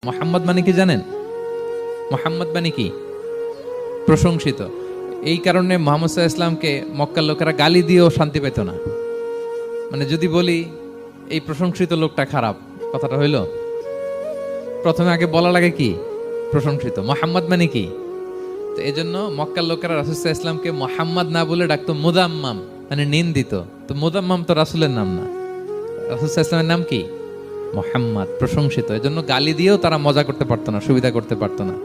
মোহাম্মদ মানে কি জানেন? মোহাম্মদ মানে কি? প্রশংসিত। এই কারণে মুহাম্মদ সাল্লাল্লাহু আলাইহি ইসলামকে মক্কার লোকেরা গালি দিয়েও শান্তি পেত না। মানে যদি বলি এই প্রশংসিত লোকটা খারাপ, কথাটা হইল? প্রথমে আগে বলা লাগে কি? প্রশংসিত। মোহাম্মদ মানে কি? তো এজন্য মক্কার লোকেরা রাসূল সাল্লাল্লাহু আলাইহি ইসলামকে মোহাম্মদ না বলে ডাকতো মুদাম্মাম, মানে নিন্দিত। তো মুদাম্মাম তো রাসূলের নাম না। রাসূল সাল্লাল্লাহু আলাইহি ইসলামের নাম কি? মোহাম্মদ, প্রশংসিত। এজন্য গালি দিয়েও তারা মজা করতে পারতো না, সুবিধা করতে পারতো না।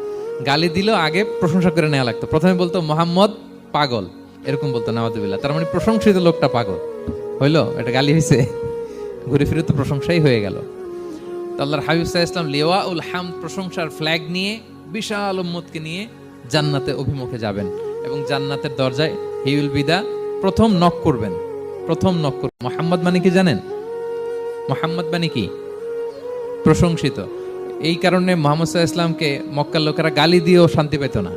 গালি দিলেও আগে প্রশংসা করে নেওয়া লাগতো। প্রথমে বলতো মোহাম্মদ পাগল, এরকম বলতো নাওয়াজুবিল্লাহ। তার মানে প্রশংসিত লোকটা পাগল হইলো, এটা গালি হয়েছে, ঘুরে ফিরে তো প্রশংসাই হয়ে গেল। তো আল্লাহর হাবিব সাল্লাল্লাহু আলাইহি ওয়াসাল্লাম লিওয়াউল হামদ, প্রশংসার ফ্ল্যাগ নিয়ে বিশাল উম্মতকে নিয়ে জান্নাতে অভিমুখে যাবেন এবং জান্নাতের দরজায় হি উইল বি দা প্রথম নক করবেন। প্রথম নক করবেন। মোহাম্মদ মানে কি জানেন? মোহাম্মদ মানে কি? প্রশংসিত। এই কারণে মুহাম্মদ সাল্লাল্লাহু আলাইহি ইসলামকে মক্কার লোকেরা গালি দিয়েও শান্তি পেত না।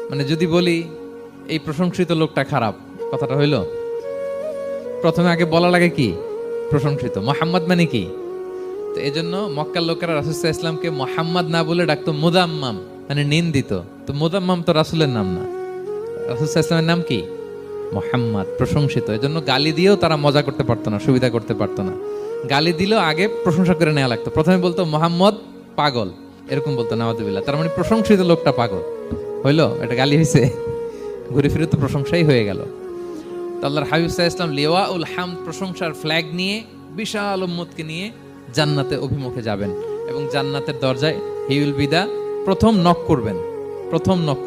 মানে যদি বলি এই প্রশংসিত লোকটা খারাপ, কথাটা হইল? প্রথমে আগে বলা লাগে কি? প্রশংসিত। মোহাম্মদ মানে কি? তো এজন্য মক্কার লোকেরা রাসূল সাল্লাল্লাহু আলাইহি ইসলামকে মোহাম্মদ না বলে ডাকতো মুদাম্মাম, মানে নিন্দিত। তো মুদাম্মাম তো রাসূলের নাম না। রাসূল সাল্লাল্লাহু আলাইহি ইসলামের নাম কি? মোহাম্মদ, প্রশংসিত। এজন্য গালি দিয়েও তারা মজা করতে পারতো না, সুবিধা করতে পারতো না। গালি দিলেও আগে প্রশংসা করে নেওয়া লাগতো। প্রথমে বলতো মোহাম্মদ পাগল, এরকম বলতো নাওয়াজুবিল্লাহ। তার মানে প্রশংসিত লোকটা পাগল হইলো, এটা গালি হয়েছে, ঘুরে ফিরে তো প্রশংসাই হয়ে গেল। তো আল্লাহর হাবিব সাল্লাল্লাহু আলাইহি ওয়াসাল্লাম লিওয়াউল হামদ, প্রশংসার ফ্ল্যাগ নিয়ে বিশাল উম্মতকে নিয়ে জান্নাতে অভিমুখে যাবেন এবং জান্নাতের দরজায় হি উইল বি দা প্রথম নক করবেন। প্রথম নক